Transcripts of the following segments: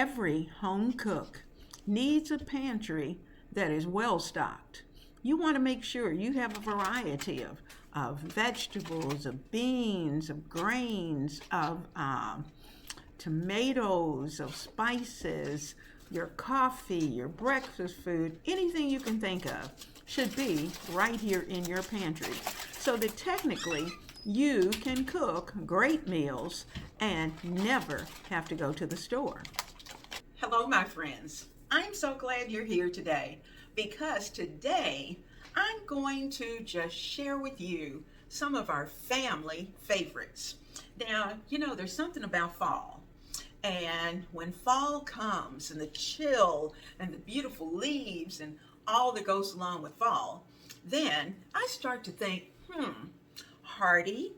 Every home cook needs a pantry that is well stocked. You want to make sure you have a variety of vegetables, of beans, of grains, of tomatoes, of spices, your coffee, your breakfast food, anything you can think of should be right here in your pantry so that technically you can cook great meals and never have to go to the store. Hello, my friends. I'm so glad you're here today because today I'm going to just share with you some of our family favorites. Now, you know, there's something about fall. And when fall comes and the chill and the beautiful leaves and all that goes along with fall, then I start to think, hearty,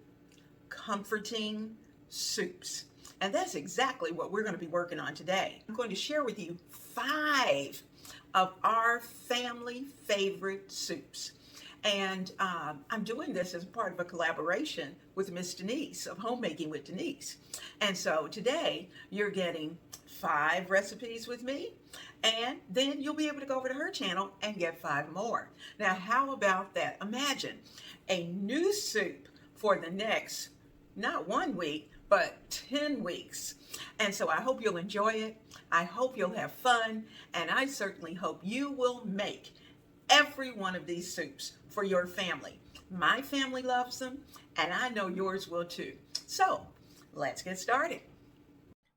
comforting soups. And that's exactly what we're going to be working on today. I'm going to share with you 5 of our family favorite soups. And I'm doing this as part of a collaboration with Ms Denise of Homemaking with Denise. And so today you're getting 5 recipes with me, and then you'll be able to go over to her channel and get 5 more. Now, how about that? Imagine a new soup for the next, not 1 week, but 10 weeks. And so I hope you'll enjoy it. I hope you'll have fun. And I certainly hope you will make every one of these soups for your family. My family loves them, and I know yours will too. So let's get started.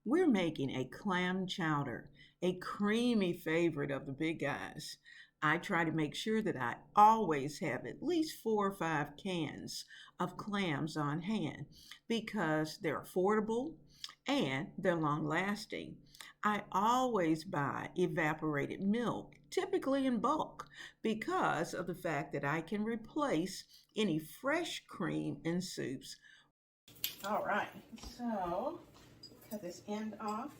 We're making a clam chowder, a creamy favorite of the big guys. I try to make sure that I always have at least 4 or 5 cans of clams on hand because they're affordable and they're long lasting. I always buy evaporated milk, typically in bulk, because of the fact that I can replace any fresh cream in soups. All right, so cut this end off,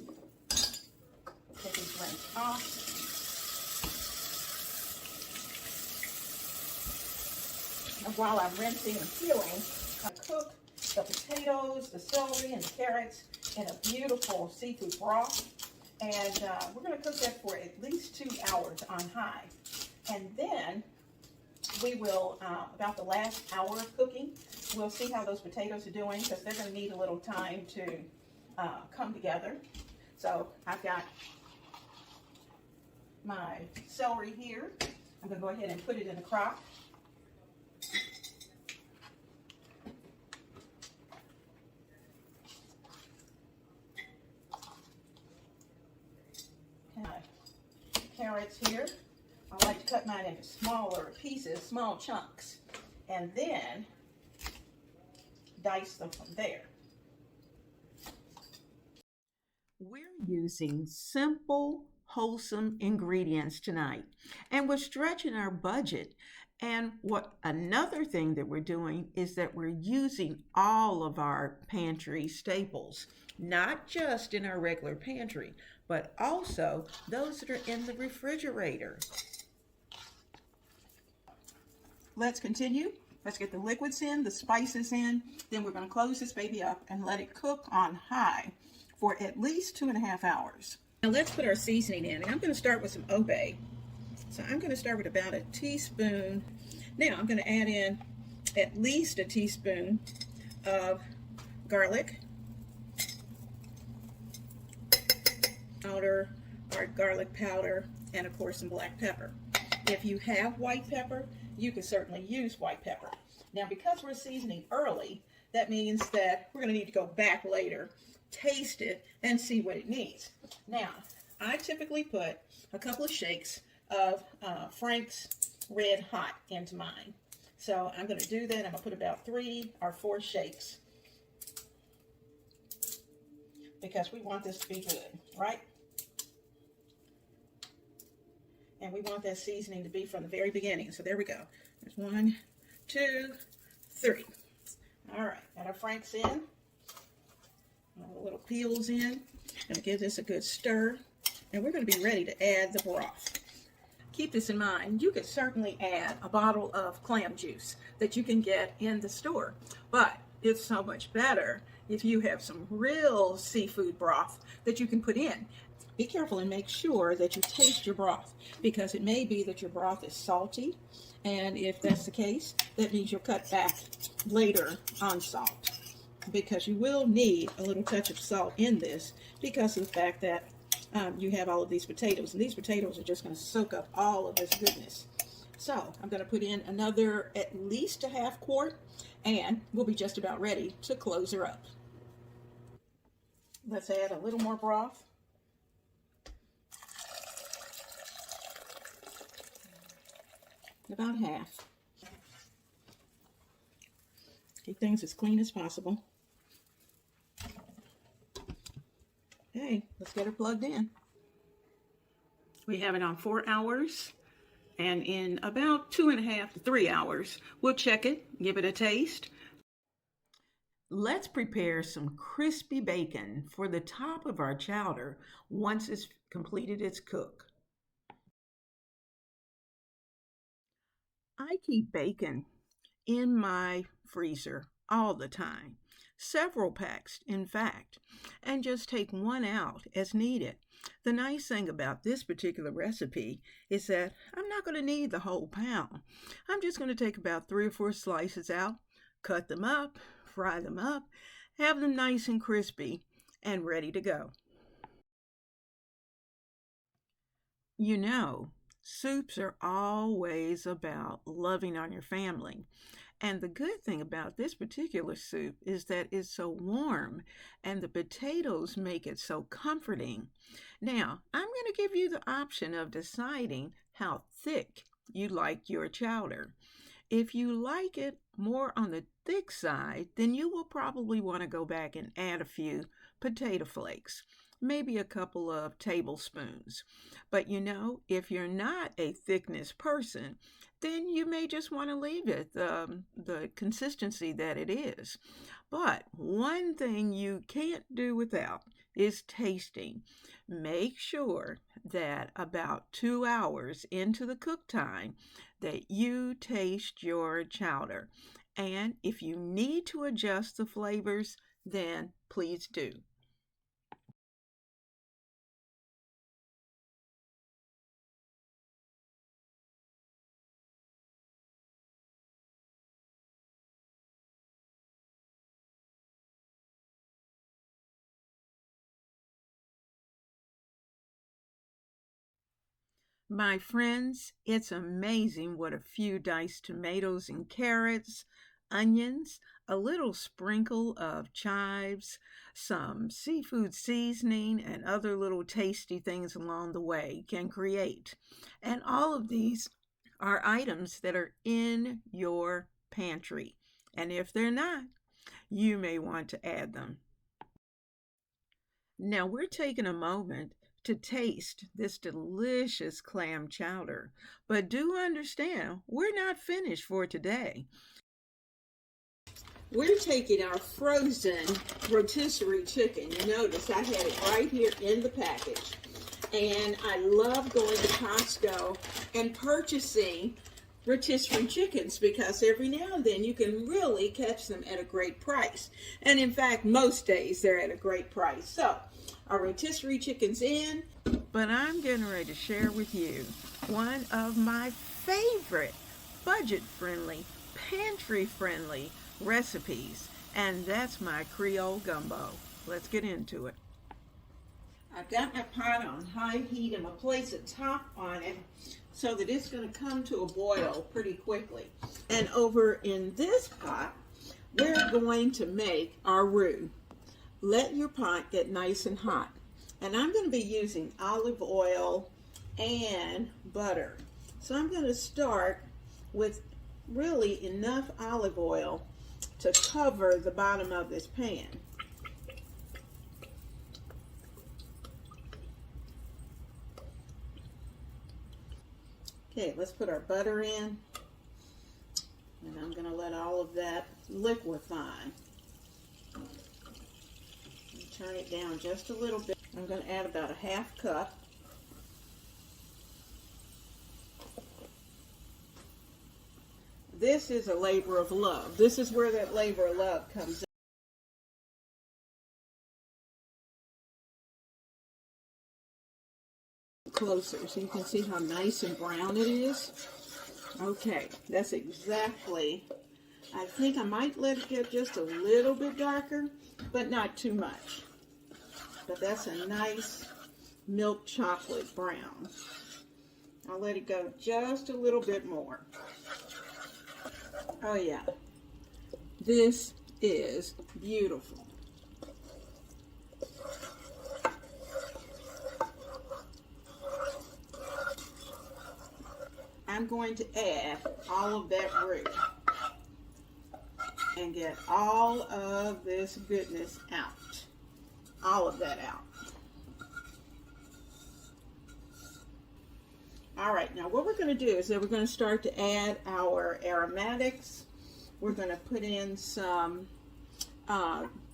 take these rings off. And while I'm rinsing and peeling, I cook the potatoes, the celery, and the carrots in a beautiful seafood broth. And we're going to cook that for at least 2 hours on high. And then we will, about the last hour of cooking, we'll see how those potatoes are doing because they're going to need a little time to come together. So I've got my celery here. I'm going to go ahead and put it in the crock. Carrots here. I like to cut mine into smaller pieces, small chunks, and then dice them from there. We're using simple, wholesome ingredients tonight, and we're stretching our budget. And another thing that we're doing is that we're using all of our pantry staples, not just in our regular pantry, but also those that are in the refrigerator. Let's continue. Let's get the liquids in, the spices in, then we're going to close this baby up and let it cook on high for at least 2.5 hours. Now let's put our seasoning in. And I'm going to start with some obey. So I'm going to start with about a teaspoon. Now I'm going to add in at least a teaspoon of garlic powder, or garlic powder, and of course some black pepper. If you have white pepper, you can certainly use white pepper. Now because we're seasoning early, that means that we're going to need to go back later, taste it, and see what it needs. Now, I typically put a couple of shakes of Frank's Red Hot into mine. So I'm going to do that. I'm going to put about 3 or 4 shakes because we want this to be good, right? And we want that seasoning to be from the very beginning. So there we go. There's 1, 2, 3. All right, got our Frank's in. All the little peels in. Gonna give this a good stir. And we're gonna be ready to add the broth. Keep this in mind. You could certainly add a bottle of clam juice that you can get in the store. But it's so much better if you have some real seafood broth that you can put in. Be careful and make sure that you taste your broth, because it may be that your broth is salty, and if that's the case, that means you'll cut back later on salt, because you will need a little touch of salt in this because of the fact that you have all of these potatoes, and these potatoes are just going to soak up all of this goodness. So I'm going to put in another at least a half quart, and we'll be just about ready to close her up. Let's add a little more broth. About half. Keep things as clean as possible. Okay, let's get her plugged in. We have it on 4 hours, and in about 2.5 to 3 hours, we'll check it, give it a taste. Let's prepare some crispy bacon for the top of our chowder once it's completed its cook. I keep bacon in my freezer all the time, several packs in fact, and just take one out as needed. The nice thing about this particular recipe is that I'm not going to need the whole pound. I'm just going to take about 3 or 4 slices out, cut them up, fry them up, have them nice and crispy and ready to go. You know, soups are always about loving on your family. And the good thing about this particular soup is that it's so warm and the potatoes make it so comforting. Now, I'm going to give you the option of deciding how thick you like your chowder. If you like it more on the thick side, then you will probably want to go back and add a few potato flakes, maybe a couple of tablespoons. But you know, if you're not a thickness person, then you may just want to leave it the consistency that it is. But one thing you can't do without is tasting. Make sure that about 2 hours into the cook time that you taste your chowder. And if you need to adjust the flavors, then please do. My friends, it's amazing what a few diced tomatoes and carrots, onions, a little sprinkle of chives, some seafood seasoning, and other little tasty things along the way can create. And all of these are items that are in your pantry. And if they're not, you may want to add them. Now we're taking a moment to taste this delicious clam chowder, but do understand we're not finished for today. We're taking our frozen rotisserie chicken. You notice I had it right here in the package. And I love going to Costco and purchasing rotisserie chickens because every now and then you can really catch them at a great price. And in fact, most days they're at a great price. So, our rotisserie chicken's in, but I'm getting ready to share with you one of my favorite budget-friendly, pantry-friendly recipes, and that's my Creole gumbo. Let's get into it. I've got my pot on high heat. I'm going to place a top on it so that it's going to come to a boil pretty quickly. And over in this pot, we're going to make our roux. Let your pot get nice and hot. And I'm going to be using olive oil and butter. So I'm going to start with really enough olive oil to cover the bottom of this pan. Okay, let's put our butter in. And I'm going to let all of that liquefy. Turn it down just a little bit. I'm going to add about a half cup. This is a labor of love. This is where that labor of love comes in. closer so you can see how nice and brown it is. Okay, that's exactly. I think I might let it get just a little bit darker, but not too much. But that's a nice milk chocolate brown. I'll let it go just a little bit more. Oh yeah, this is beautiful. I'm going to add all of that roux and get all of this goodness out. All of that out. All right, now what we're going to do is that we're going to start to add our aromatics. We're going to put in some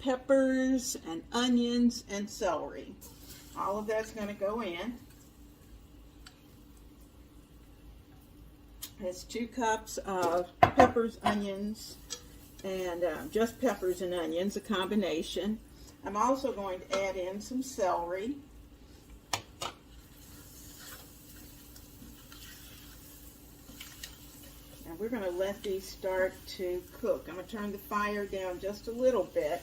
peppers and onions and celery. All of that's going to go in. It's 2 cups of peppers, onions, and just peppers and onions, a combination. I'm also going to add in some celery. And we're going to let these start to cook. I'm going to turn the fire down just a little bit.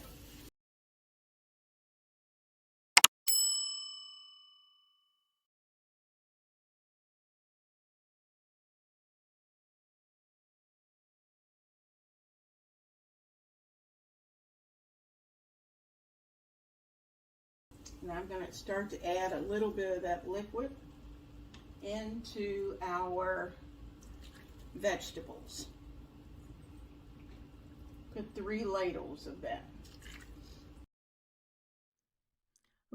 And I'm going to start to add a little bit of that liquid into our vegetables. Put 3 ladles of that.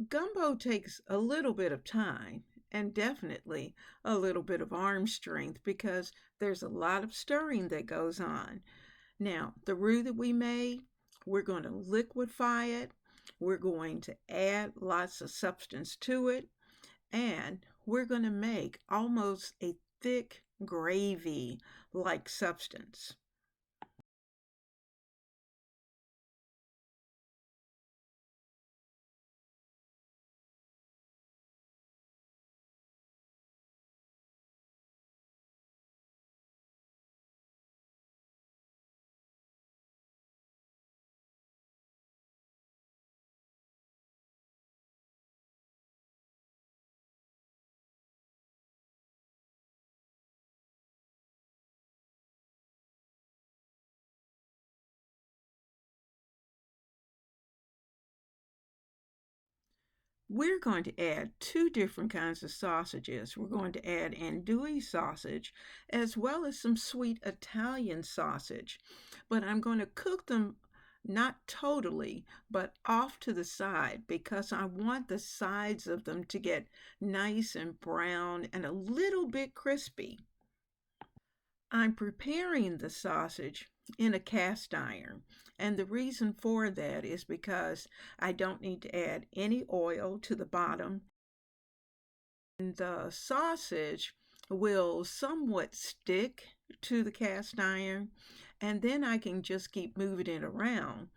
Gumbo takes a little bit of time and definitely a little bit of arm strength because there's a lot of stirring that goes on. Now, the roux that we made, we're going to liquefy it. We're going to add lots of substance to it, and we're going to make almost a thick gravy-like substance. We're going to add 2 different kinds of sausages. We're going to add andouille sausage as well as some sweet Italian sausage. But I'm going to cook them not totally, but off to the side because I want the sides of them to get nice and brown and a little bit crispy. I'm preparing the sausage in a cast iron, and the reason for that is because I don't need to add any oil to the bottom, and the sausage will somewhat stick to the cast iron, and then I can just keep moving it around.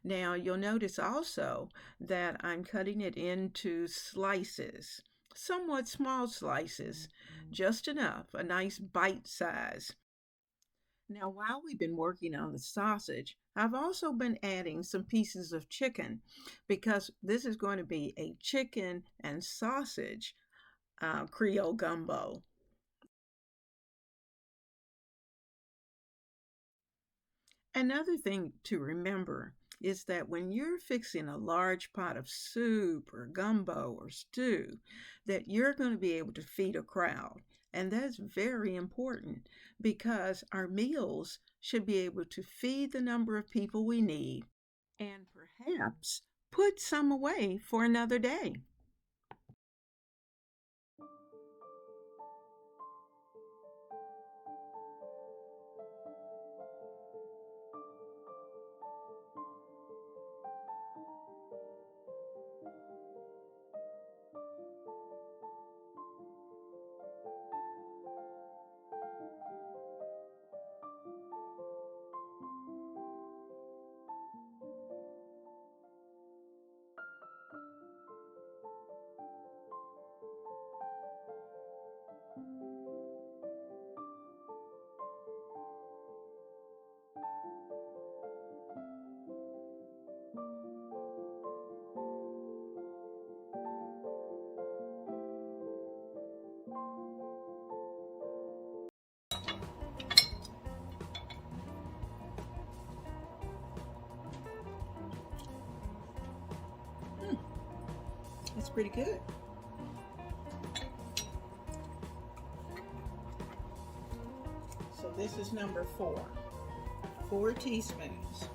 Now you'll notice also that I'm cutting it into slices, somewhat small slices, just enough, a nice bite size. Now, while we've been working on the sausage, I've also been adding some pieces of chicken because this is going to be a chicken and sausage Creole gumbo. Another thing to remember is that when you're fixing a large pot of soup or gumbo or stew, that you're going to be able to feed a crowd. And that's very important because our meals should be able to feed the number of people we need and perhaps put some away for another day. pretty good. So this is number 4. 4 teaspoons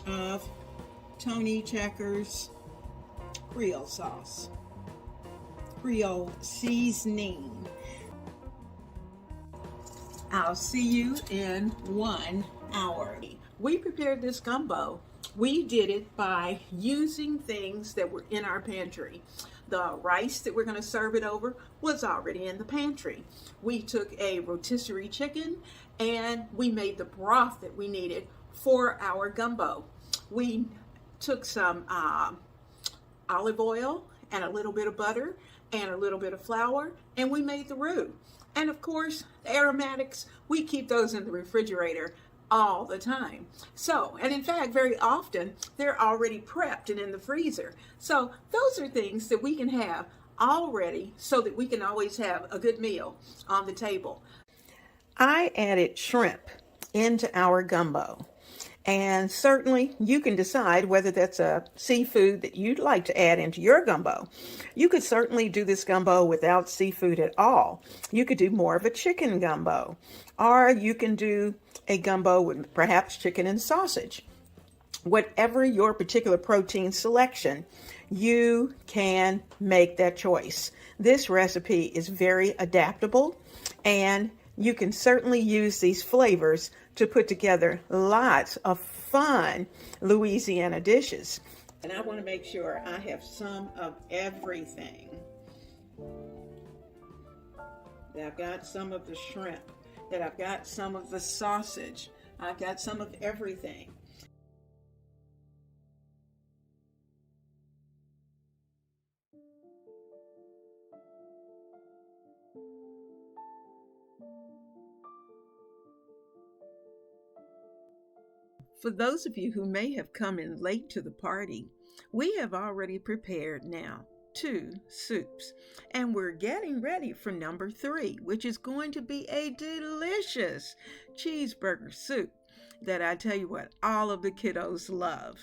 of Tony Checker's Creole sauce, Creole seasoning. I'll see you in 1 hour. We prepared this gumbo. We did it by using things that were in our pantry. The rice that we're going to serve it over was already in the pantry. We took a rotisserie chicken and we made the broth that we needed for our gumbo. We took some olive oil and a little bit of butter and a little bit of flour, and we made the roux. And of course, the aromatics, we keep those in the refrigerator all the time. So, and in fact, very often, they're already prepped and in the freezer. So those are things that we can have already so that we can always have a good meal on the table. I added shrimp into our gumbo. And certainly you can decide whether that's a seafood that you'd like to add into your gumbo. You could certainly do this gumbo without seafood at all. You could do more of a chicken gumbo, or you can do a gumbo with perhaps chicken and sausage. Whatever your particular protein selection, you can make that choice. This recipe is very adaptable, and you can certainly use these flavors to put together lots of fun Louisiana dishes. And I want to make sure I have some of everything. That I've got some of the shrimp, that I've got some of the sausage, I've got some of everything. For those of you who may have come in late to the party, we have already prepared now 2 soups, and we're getting ready for number 3, which is going to be a delicious cheeseburger soup that I tell you what, all of the kiddos love.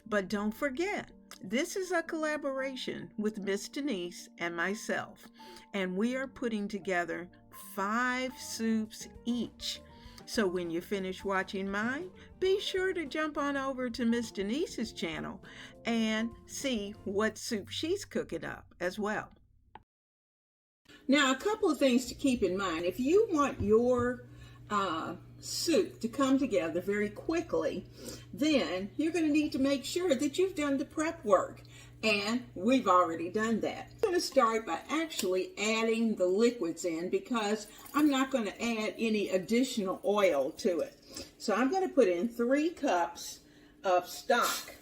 But don't forget, this is a collaboration with Ms Denise and myself, and we are putting together 5 soups each. So when you finish watching mine, be sure to jump on over to Ms Denise's channel and see what soup she's cooking up as well. Now, a couple of things to keep in mind. If you want your soup to come together very quickly, then you're going to need to make sure that you've done the prep work. And we've already done that. I'm going to start by actually adding the liquids in because I'm not going to add any additional oil to it. So I'm going to put in 3 cups of stock.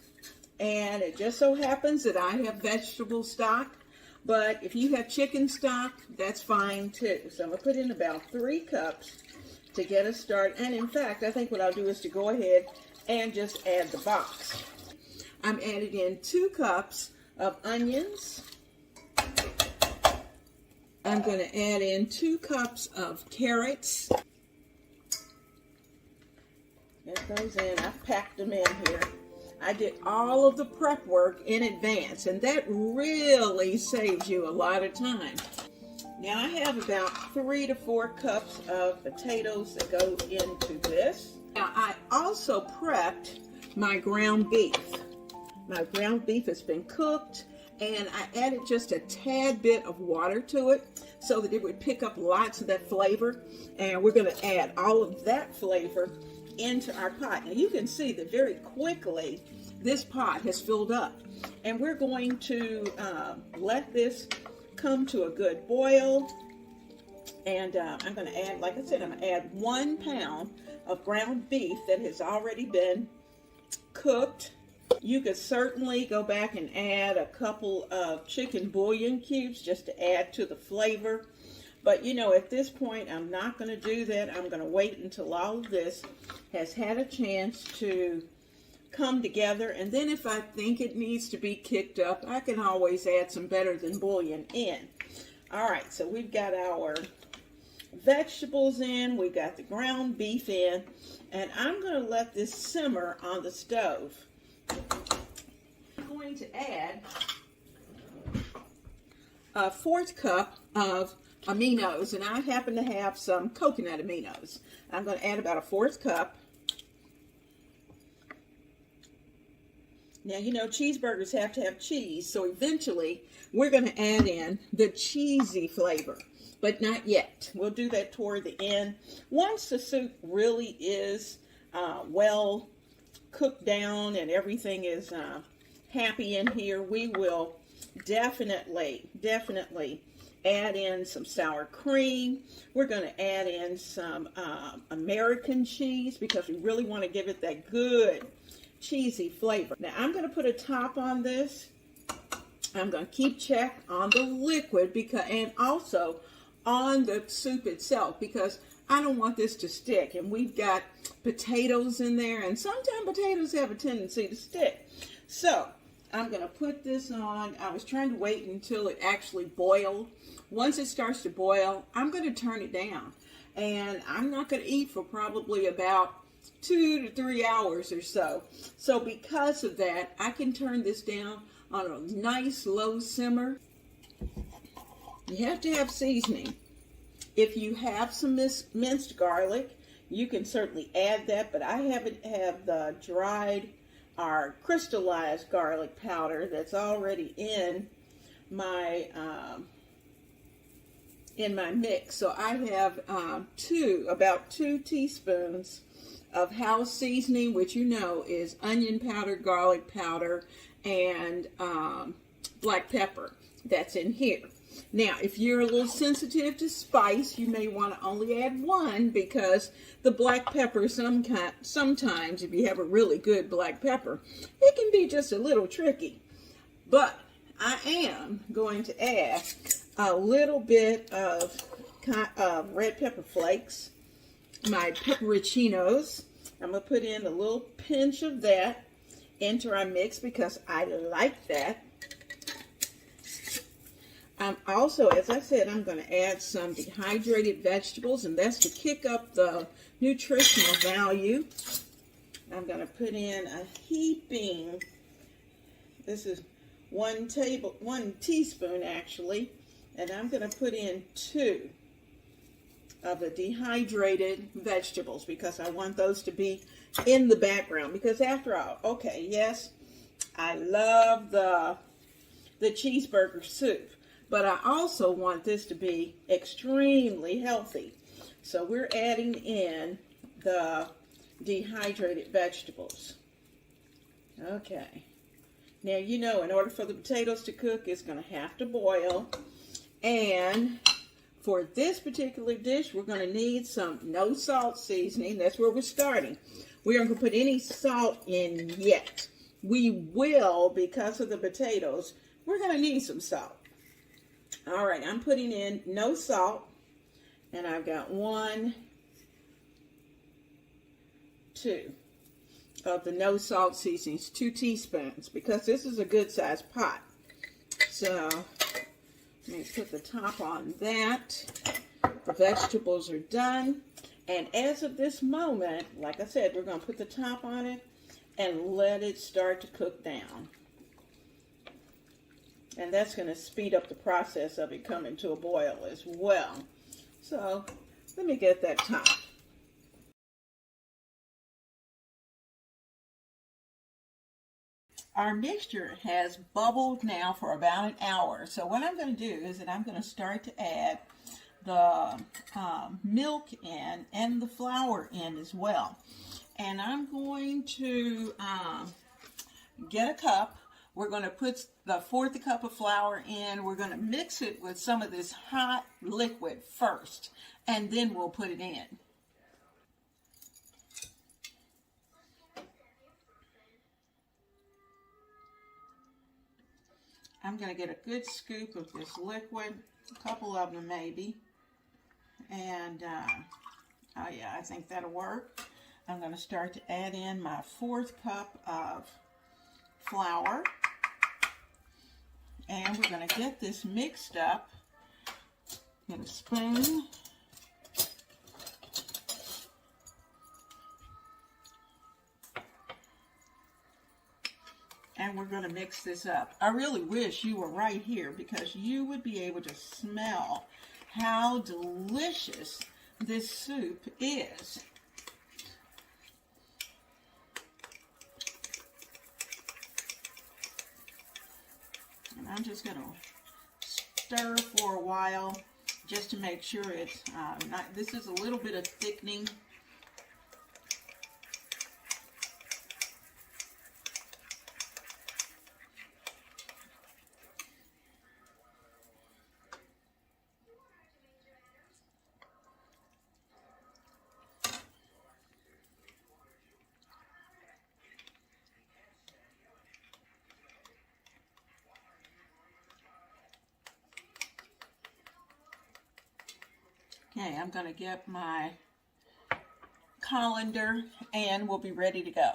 And it just so happens that I have vegetable stock, but if you have chicken stock, that's fine too. So I'm going to put in about 3 cups to get us started. And in fact, I think what I'll do is to go ahead and just add the box. I'm adding in 2 cups of onions. I'm going to add in 2 cups of carrots. Get those in. I've packed them in here. I did all of the prep work in advance, and that really saves you a lot of time. Now I have about 3 to 4 cups of potatoes that go into this. Now I also prepped my ground beef. My ground beef has been cooked, and I added just a tad bit of water to it so that it would pick up lots of that flavor. And we're going to add all of that flavor into our pot. Now you can see that very quickly this pot has filled up. And we're going to let this come to a good boil. And I'm going to add, like I said, I'm going to add 1 pound of ground beef that has already been cooked. You could certainly go back and add a couple of chicken bouillon cubes just to add to the flavor. But you know, at this point, I'm not going to do that. I'm going to wait until all of this has had a chance to come together. And then if I think it needs to be kicked up, I can always add some better than bouillon in. All right, so we've got our vegetables in. We've got the ground beef in. And I'm going to let this simmer on the stove. I'm going to add a fourth cup of aminos, and I happen to have some coconut aminos. I'm going to add about a fourth cup. Now, you know, cheeseburgers have to have cheese, so eventually we're going to add in the cheesy flavor, but not yet. We'll do that toward the end. Once the soup really is well cooked down and everything is happy in here, we will definitely add in some sour cream. We're going to add in some American cheese because we really want to give it that good cheesy flavor. Now I'm going to put a top on this. I'm going to keep check on the liquid and also on the soup itself, because I don't want this to stick. And we've got potatoes in there, and sometimes potatoes have a tendency to stick. So I'm going to put this on. I was trying to wait until it actually boiled. Once it starts to boil, I'm going to turn it down. And I'm not going to eat for probably about 2 to 3 hours or so. So because of that, I can turn this down on a nice low simmer. You have to have seasoning. If you have some minced garlic, you can certainly add that, but I have the dried or crystallized garlic powder that's already in my mix. So I have about 2 teaspoons of house seasoning, which you know is onion powder, garlic powder, and black pepper. That's in here. Now, if you're a little sensitive to spice, you may want to only add 1, because the black pepper sometimes, if you have a really good black pepper, it can be just a little tricky. But I am going to add a little bit of red pepper flakes, my pepperoncinos. I'm going to put in a little pinch of that into our mix because I like that. Also, as I said, I'm going to add some dehydrated vegetables, and that's to kick up the nutritional value. I'm going to put in a heaping, this is 1 teaspoon actually, and I'm going to put in 2 of the dehydrated vegetables because I want those to be in the background. Because after all, okay, yes, I love the cheeseburger soup, but I also want this to be extremely healthy. So we're adding in the dehydrated vegetables. Okay. Now, you know, in order for the potatoes to cook, it's going to have to boil. And for this particular dish, we're going to need some no salt seasoning. That's where we're starting. We aren't going to put any salt in yet. We will, because of the potatoes, we're going to need some salt. All right, I'm putting in no salt, and I've got 1, 2 of the no salt seasonings, 2 teaspoons, because this is a good sized pot. So let me put the top on that. The vegetables are done, and as of this moment, like I said, we're going to put the top on it and let it start to cook down. And that's going to speed up the process of it coming to a boil as well. So let me get that top. Our mixture has bubbled now for about an hour. So what I'm going to do is that I'm going to start to add the milk in and the flour in as well. And I'm going to get a cup. We're going to put the 1/4 cup of flour in. We're going to mix it with some of this hot liquid first, and then we'll put it in. I'm going to get a good scoop of this liquid, a couple of them maybe, and oh yeah, I think that'll work. I'm going to start to add in my 1/4 cup of flour. And we're going to get this mixed up. Get a spoon. And we're going to mix this up. I really wish you were right here because you would be able to smell how delicious this soup is. And I'm just going to stir for a while just to make sure it's this is a little bit of thickening. Okay, I'm going to get my colander and we'll be ready to go.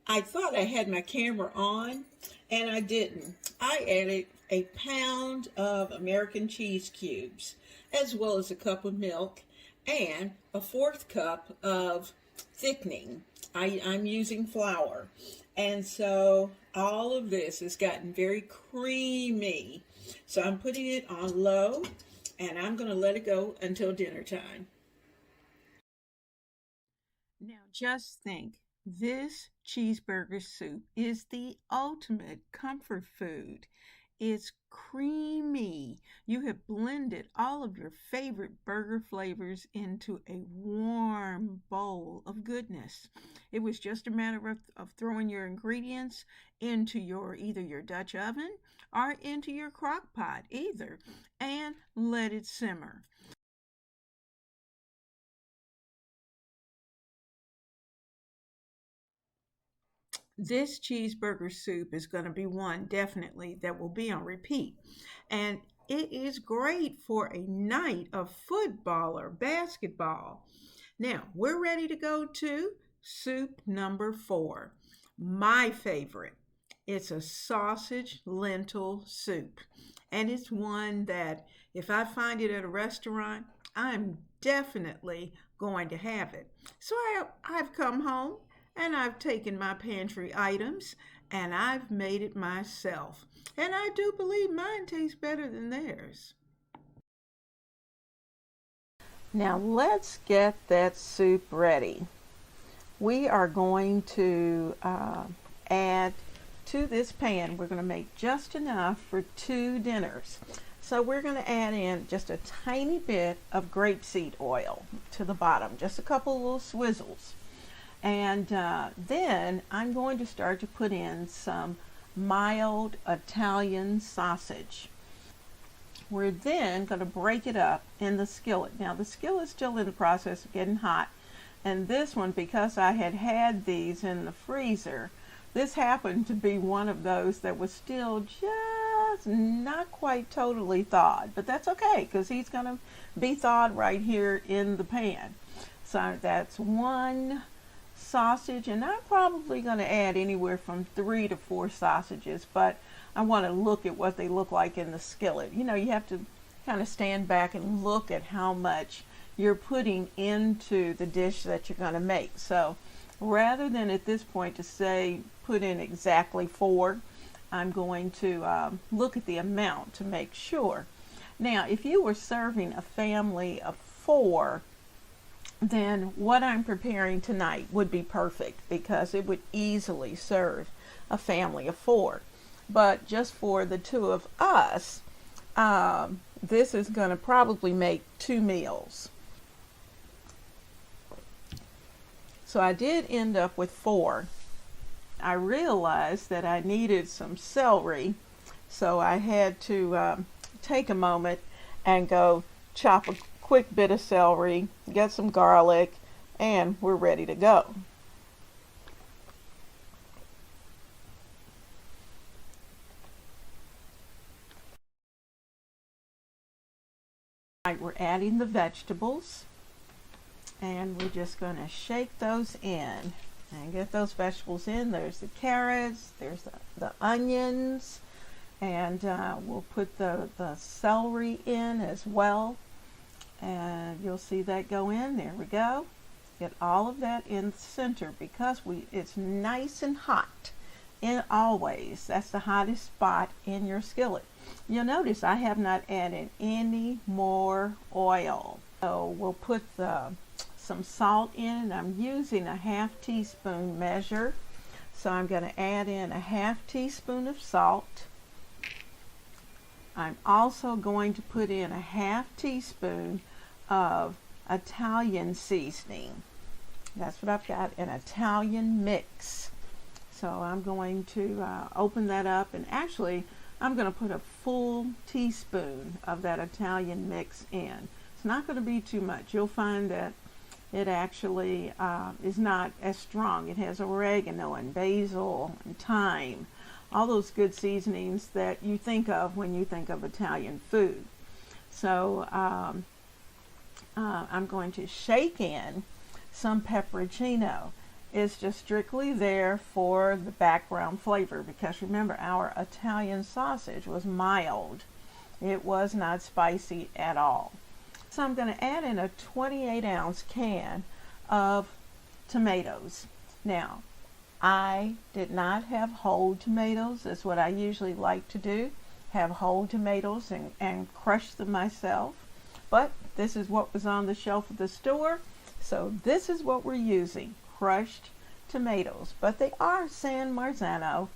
I thought I had my camera on and I didn't. I added a pound of American cheese cubes as well as a cup of milk and a 1/4 cup of thickening. I'm using flour. And so all of this has gotten very creamy. So I'm putting it on low. And I'm going to let it go until dinner time. Now just think, this cheeseburger soup is the ultimate comfort food. It's creamy. You have blended all of your favorite burger flavors into a warm bowl of goodness. It was just a matter of throwing your ingredients into either your Dutch oven or into your crock pot, either, and let it simmer. This cheeseburger soup is going to be one definitely that will be on repeat. And it is great for a night of football or basketball. Now, we're ready to go to soup number 4. My favorite. It's a sausage lentil soup. And it's one that if I find it at a restaurant, I'm definitely going to have it. So I've come home and I've taken my pantry items and I've made it myself. And I do believe mine tastes better than theirs. Now let's get that soup ready. We are going to add to this pan, we're going to make just enough for 2 dinners. So we're going to add in just a tiny bit of grapeseed oil to the bottom, just a couple little swizzles. And then I'm going to start to put in some mild Italian sausage. We're then going to break it up in the skillet. Now the skillet's still in the process of getting hot. And this one, because I had these in the freezer, this happened to be one of those that was still just not quite totally thawed. But that's okay, because he's going to be thawed right here in the pan. So that's 1 sausage, and I'm probably going to add anywhere from 3 to 4 sausages, but I want to look at what they look like in the skillet. You know, you have to kind of stand back and look at how much you're putting into the dish that you're going to make. So rather than at this point to say put in exactly 4, I'm going to look at the amount to make sure. Now, if you were serving a family of 4, then what I'm preparing tonight would be perfect because it would easily serve a family of 4. But just for the 2 of us, this is going to probably make 2 meals. So I did end up with 4. I realized that I needed some celery, so I had to take a moment and go chop a quick bit of celery, get some garlic, and we're ready to go. Right, we're adding the vegetables, and we're just going to shake those in and get those vegetables in. There's the carrots, there's the onions, and we'll put the celery in as well. And you'll see that go in. There we go. Get all of that in the center because it's nice and hot. in always. That's the hottest spot in your skillet. You'll notice I have not added any more oil. So we'll put some salt in. I'm using a 1/2 teaspoon measure. So I'm going to add in a 1/2 teaspoon of salt. I'm also going to put in a 1/2 teaspoon of Italian seasoning. That's what I've got, an Italian mix. So I'm going to open that up, and actually I'm going to put a full teaspoon of that Italian mix in. It's not going to be too much. You'll find that it actually is not as strong. It has oregano and basil and thyme, all those good seasonings that you think of when you think of Italian food. So I'm going to shake in some pepperoncino. It's just strictly there for the background flavor, because remember, our Italian sausage was mild. It was not spicy at all. So I'm going to add in a 28-ounce can of tomatoes. Now, I did not have whole tomatoes. That's what I usually like to do, have whole tomatoes and crush them myself. But this is what was on the shelf of the store, so this is what we're using, crushed tomatoes. But they are San Marzano,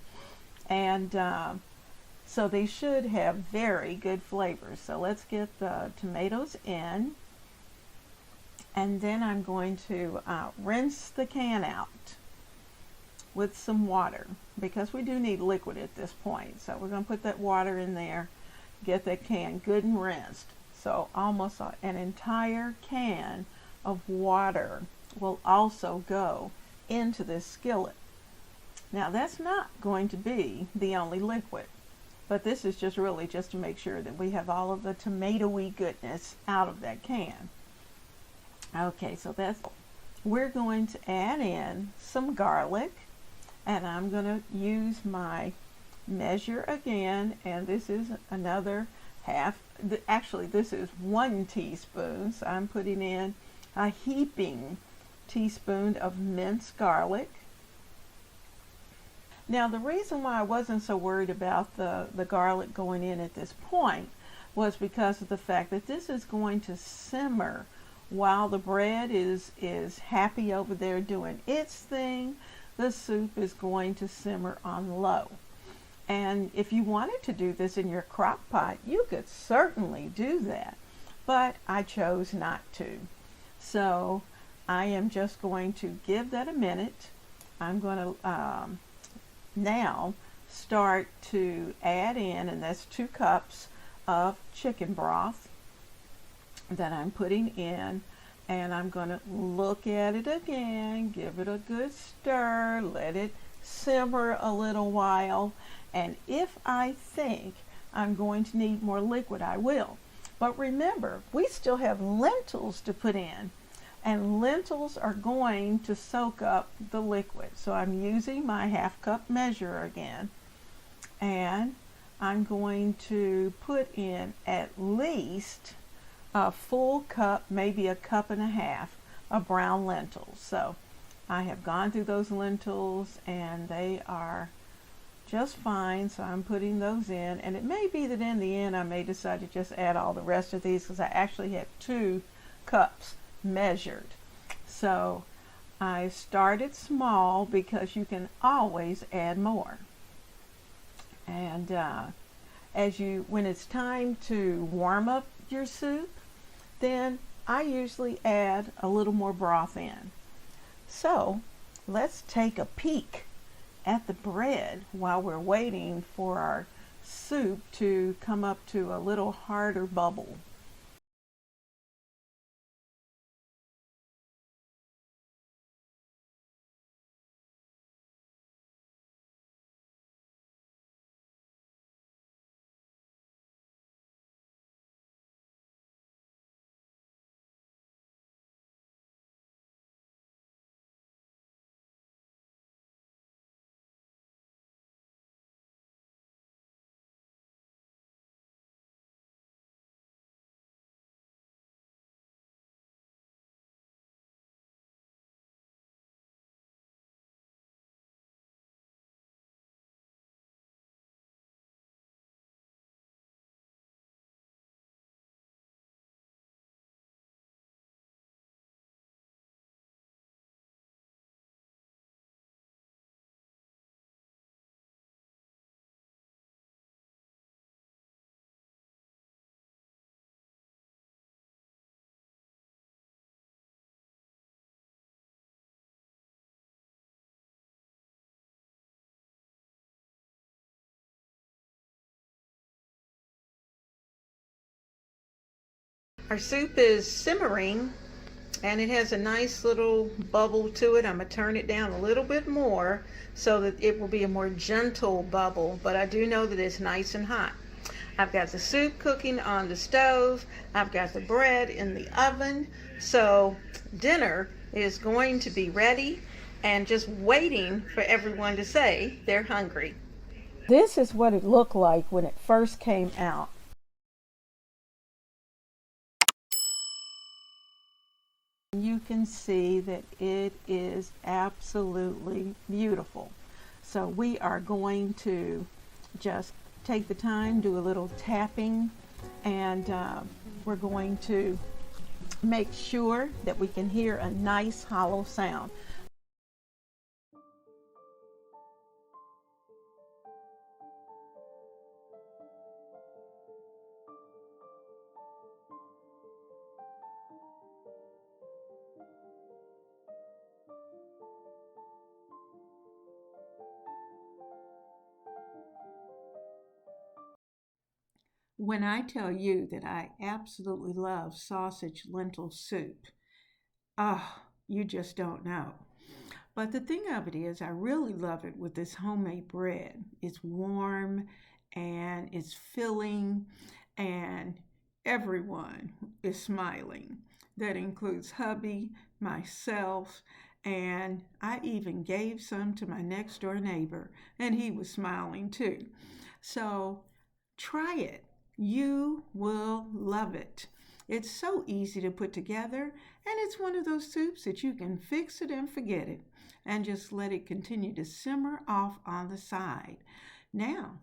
and so they should have very good flavors. So let's get the tomatoes in, and then I'm going to rinse the can out with some water, because we do need liquid at this point. So we're going to put that water in there, get that can good and rinsed. So almost an entire can of water will also go into this skillet. Now that's not going to be the only liquid, but this is just really just to make sure that we have all of the tomatoey goodness out of that can. Okay, so we're going to add in some garlic, and I'm going to use my measure again, and this is another actually this is 1 teaspoon, so I'm putting in a heaping teaspoon of minced garlic. Now the reason why I wasn't so worried about the garlic going in at this point was because of the fact that this is going to simmer while the bread is happy over there doing its thing. The soup is going to simmer on low. And if you wanted to do this in your crock pot, you could certainly do that, but I chose not to. So I am just going to give that a minute. I'm going to now start to add in, and that's 2 cups of chicken broth that I'm putting in, and I'm going to look at it again, give it a good stir, let it simmer a little while, and if I think I'm going to need more liquid, I will. But remember, we still have lentils to put in, and lentils are going to soak up the liquid. So I'm using my 1/2 cup measure again, and I'm going to put in at least a full cup, maybe a cup and a half of brown lentils. So I have gone through those lentils and they are just fine, so I'm putting those in, and it may be that in the end I may decide to just add all the rest of these, because I actually have 2 cups measured. So I started small because you can always add more. And when it's time to warm up your soup, then I usually add a little more broth in. So let's take a peek at the bread while we're waiting for our soup to come up to a little harder bubble. Our soup is simmering and it has a nice little bubble to it. I'm going to turn it down a little bit more so that it will be a more gentle bubble, but I do know that it's nice and hot. I've got the soup cooking on the stove. I've got the bread in the oven. So dinner is going to be ready and just waiting for everyone to say they're hungry. This is what it looked like when it first came out. You can see that it is absolutely beautiful. So we are going to just take the time, do a little tapping, and we're going to make sure that we can hear a nice hollow sound. When I tell you that I absolutely love sausage lentil soup, you just don't know. But the thing of it is, I really love it with this homemade bread. It's warm and it's filling, and everyone is smiling. That includes hubby, myself, and I even gave some to my next door neighbor, and he was smiling too. So try it. You will love it. It's so easy to put together, and it's one of those soups that you can fix it and forget it and just let it continue to simmer off on the side. Now,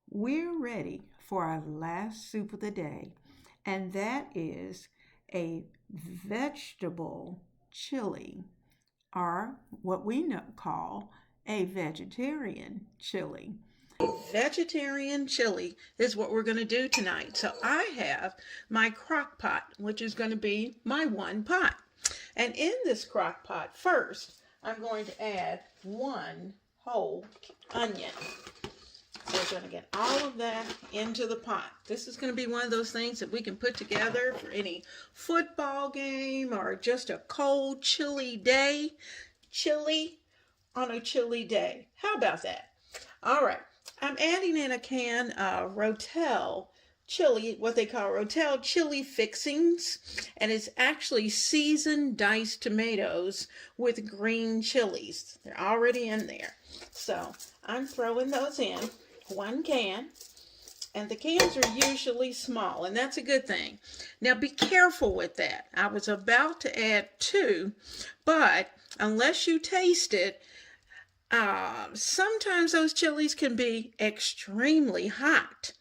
we're ready for our last soup of the day, and that is a vegetable chili, or what we call a vegetarian chili. Vegetarian chili is what we're going to do tonight. So I have my crock pot, which is going to be my one pot. And in this crock pot, first, I'm going to add one whole onion. So we're going to get all of that into the pot. This is going to be one of those things that we can put together for any football game or just a cold, chilly day. Chili on a chilly day. How about that? All right. I'm adding in a can of Rotel chili, what they call Rotel chili fixings, and it's actually seasoned diced tomatoes with green chilies. They're already in there. So I'm throwing those in, one can, and the cans are usually small, and that's a good thing. Now be careful with that. I was about to add two, but unless you taste it, sometimes those chilies can be extremely hot.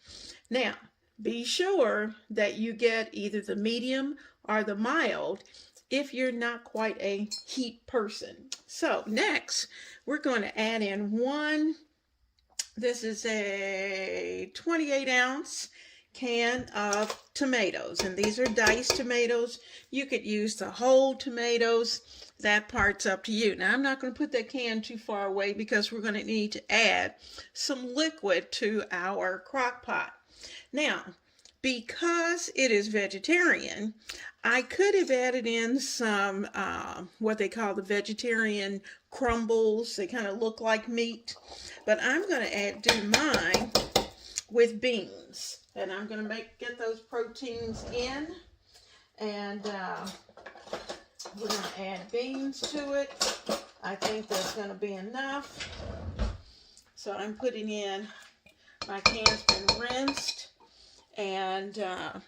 Now, be sure that you get either the medium or the mild if you're not quite a heat person. So next, we're going to add in this is a 28-ounce can of tomatoes, and these are diced tomatoes. You could use the whole tomatoes. That part's up to you. Now, I'm not going to put that can too far away because we're going to need to add some liquid to our crock pot. Now, because it is vegetarian, I could have added in some what they call the vegetarian crumbles. They kind of look like meat, but I'm going to do mine with beans, and I'm going to get those proteins in, and we're going to add beans to it. I think that's going to be enough. So I'm putting in, my can's been rinsed, and I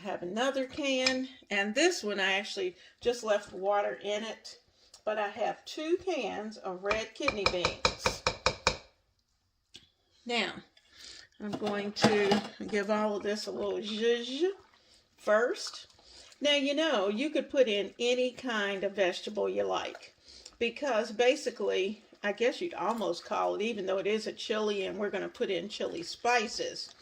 have another can, and this one I actually just left water in it, but I have 2 cans of red kidney beans. Now, I'm going to give all of this a little zhuzh first. Now, you could put in any kind of vegetable you like, because basically, I guess you'd almost call it, even though it is a chili and we're going to put in chili spices,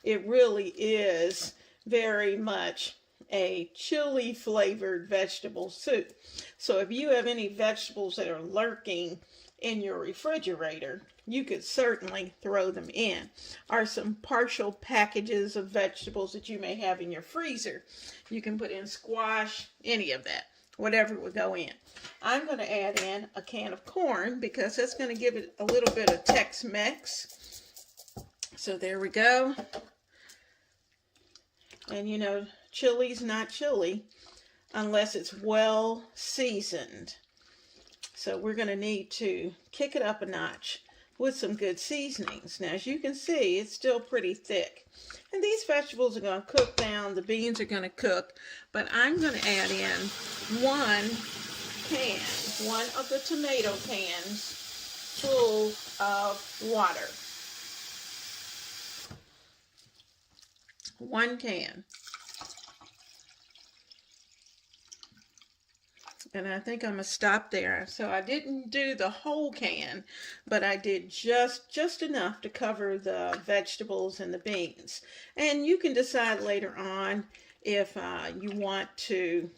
it really is very much a chili flavored vegetable soup. So if you have any vegetables that are lurking in your refrigerator, you could certainly throw them in. Or some partial packages of vegetables that you may have in your freezer. You can put in squash, any of that, whatever would go in. I'm going to add in a can of corn because that's going to give it a little bit of Tex-Mex. So there we go. And you know, chili's not chili unless it's well seasoned. So we're going to need to kick it up a notch with some good seasonings. Now, as you can see, it's still pretty thick. And these vegetables are going to cook down. The beans are going to cook. But I'm going to add in one of the tomato cans full of water. 1 can. And I think I'm going to stop there. So I didn't do the whole can, but I did just enough to cover the vegetables and the beans. And you can decide later on if you want to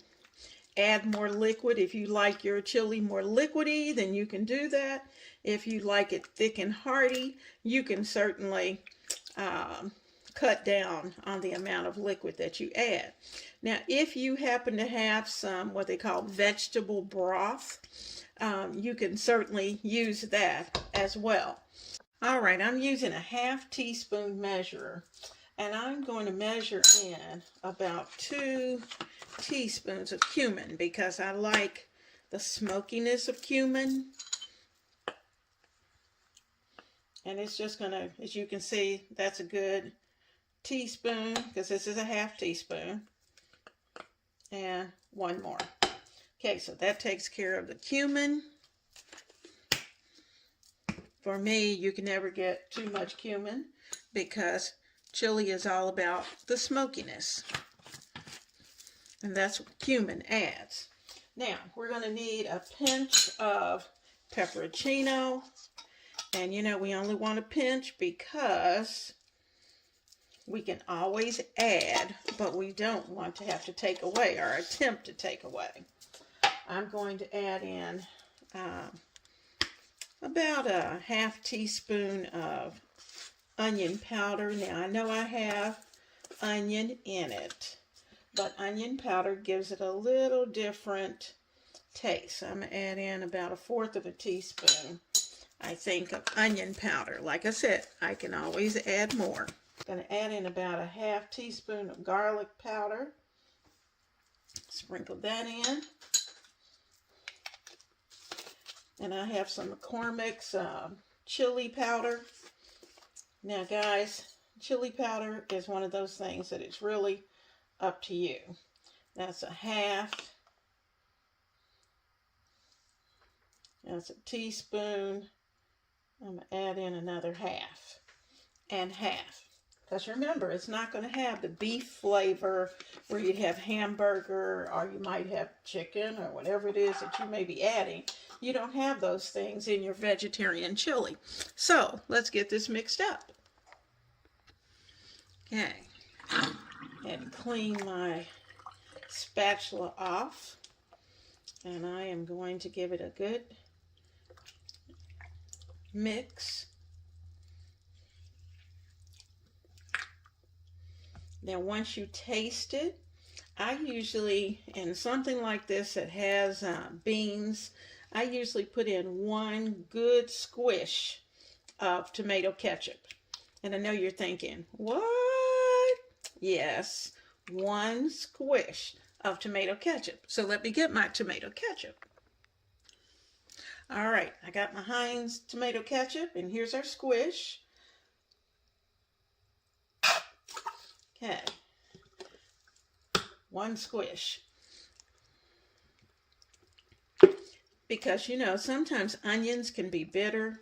add more liquid. If you like your chili more liquidy, then you can do that. If you like it thick and hearty, you can certainly cut down on the amount of liquid that you add. Now, if you happen to have some what they call vegetable broth, you can certainly use that as well. All right, I'm using a 1/2 teaspoon measurer, and I'm going to measure in about 2 teaspoons of cumin because I like the smokiness of cumin. And it's just going to, as you can see, that's a good teaspoon because this is a 1/2 teaspoon. And 1 more. Okay, so that takes care of the cumin. For me, you can never get too much cumin because chili is all about the smokiness. And that's what cumin adds. Now, we're going to need a pinch of pepperoncino. And you know, we only want a pinch because we can always add, but we don't want to have to take away or attempt to take away. I'm going to add in about a 1/2 teaspoon of onion powder. Now, I know I have onion in it, but onion powder gives it a little different taste. I'm going to add in about 1/4 teaspoon, I think, of onion powder. Like I said, I can always add more. Going to add in about a 1/2 teaspoon of garlic powder. Sprinkle that in. And I have some McCormick's chili powder. Now guys, chili powder is one of those things that it's really up to you. That's a 1/2. That's a teaspoon. I'm going to add in another 1/2 and 1/2. Because remember, it's not going to have the beef flavor where you'd have hamburger or you might have chicken or whatever it is that you may be adding. You don't have those things in your vegetarian chili. So let's get this mixed up. Okay. And clean my spatula off. And I am going to give it a good mix. Now, once you taste it, I usually, in something like this that has beans, I usually put in 1 good squish of tomato ketchup. And I know you're thinking, what? Yes, 1 squish of tomato ketchup. So let me get my tomato ketchup. All right, I got my Heinz tomato ketchup, and here's our squish. Okay, 1 squish. Because, you know, sometimes onions can be bitter,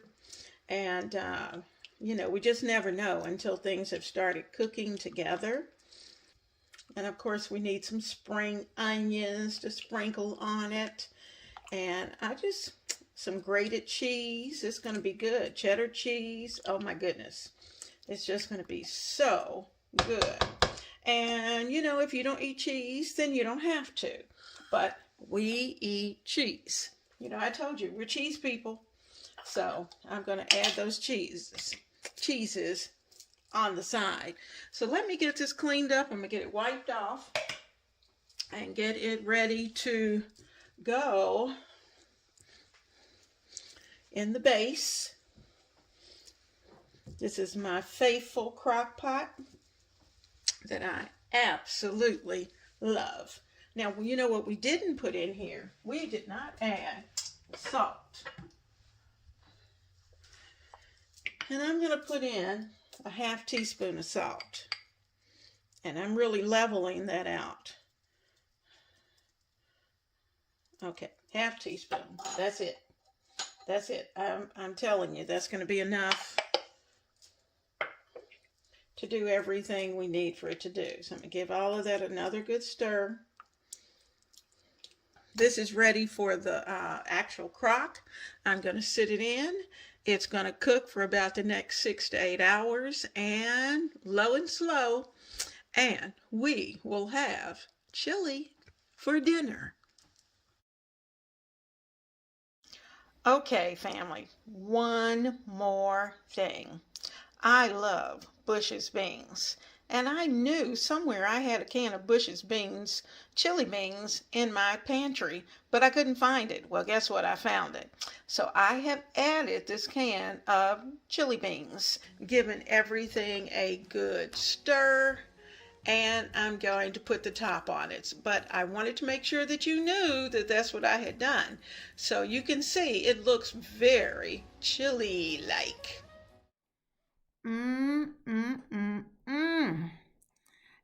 and, you know, we just never know until things have started cooking together. And, of course, we need some spring onions to sprinkle on it. And some grated cheese. It's going to be good. Cheddar cheese. Oh, my goodness. It's just going to be so good. And you know, if you don't eat cheese, then you don't have to, but we eat cheese. You know, I told you we're cheese people. So I'm going to add those cheeses on the side. So let me get this cleaned up. I'm going to get it wiped off and get it ready to go in the base. This is my faithful crock pot that I absolutely love. Now, you know what we didn't put in here? We did not add salt. And I'm going to put in a ½ teaspoon of salt. And I'm really leveling that out. Okay, ½ teaspoon. That's it. That's it. I'm telling you, that's going to be enough to do everything we need for it to do. So I'm going to give all of that another good stir. This is ready for the actual crock. I'm going to sit it in. It's going to cook for about the next 6 to 8 hours, and low and slow, and we will have chili for dinner. Okay, family, one more thing. I love Bush's beans, and I knew somewhere I had a can of Bush's beans, chili beans, in my pantry, but I couldn't find it. Well, guess what? I found it. So I have added this can of chili beans, given everything a good stir, and I'm going to put the top on it. But I wanted to make sure that you knew that that's what I had done. So you can see it looks very chili-like.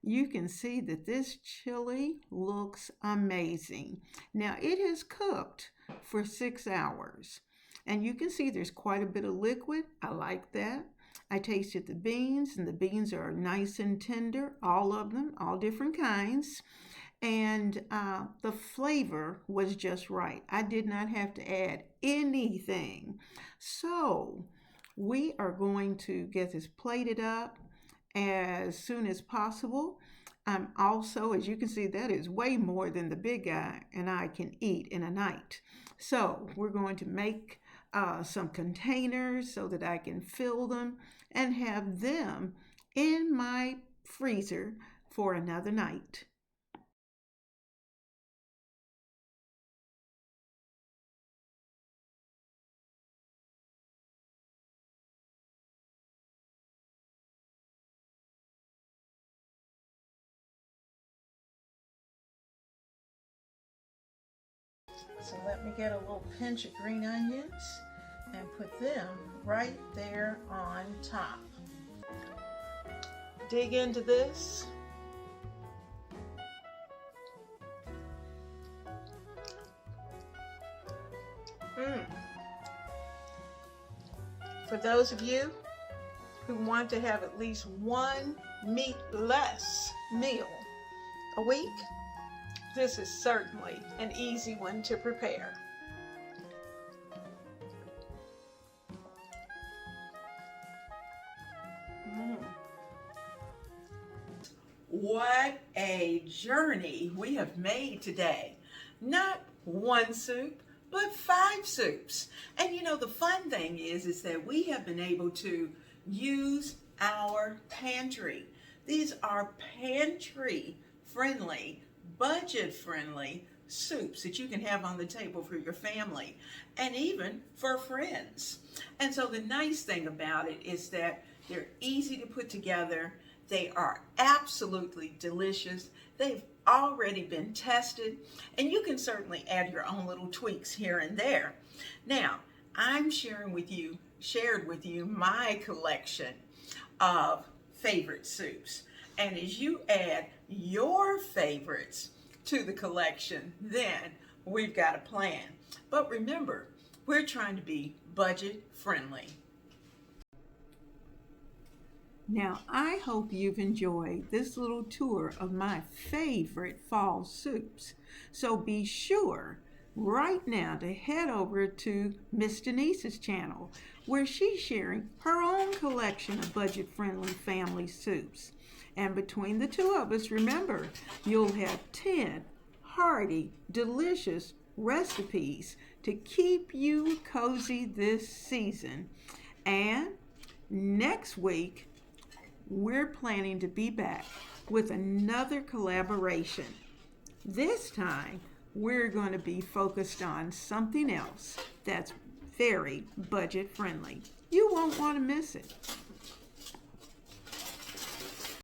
You can see that this chili looks amazing. Now it has cooked for 6 hours, and you can see there's quite a bit of liquid. I like that. I tasted the beans, and the beans are nice and tender, all of them, all different kinds. And the flavor was just right. I did not have to add anything. So we are going to get this plated up as soon as possible. Also, as you can see, that is way more than the big guy and I can eat in a night. So we're going to make some containers so that I can fill them and have them in my freezer for another night. So let me get a little pinch of green onions and put them right there on top. Dig into this. For those of you who want to have at least one meatless meal a week, this is certainly an easy one to prepare. What a journey we have made today. Not one soup, but 5 soups. And you know, the fun thing is that we have been able to use our pantry. These are pantry friendly, budget friendly soups that you can have on the table for your family and even for friends. And so the nice thing about it is that they're easy to put together. They are absolutely delicious. They've already been tested, and you can certainly add your own little tweaks here and there. Now, I'm shared with you my collection of favorite soups. And as you add your favorites to the collection, then we've got a plan. But remember, we're trying to be budget friendly. Now, I hope you've enjoyed this little tour of my favorite fall soups. So be sure right now to head over to Ms Denise's channel, where she's sharing her own collection of budget-friendly family soups. And between the two of us, remember, you'll have 10 hearty, delicious recipes to keep you cozy this season. And next week, we're planning to be back with another collaboration. This time, we're going to be focused on something else that's very budget friendly. You won't want to miss it.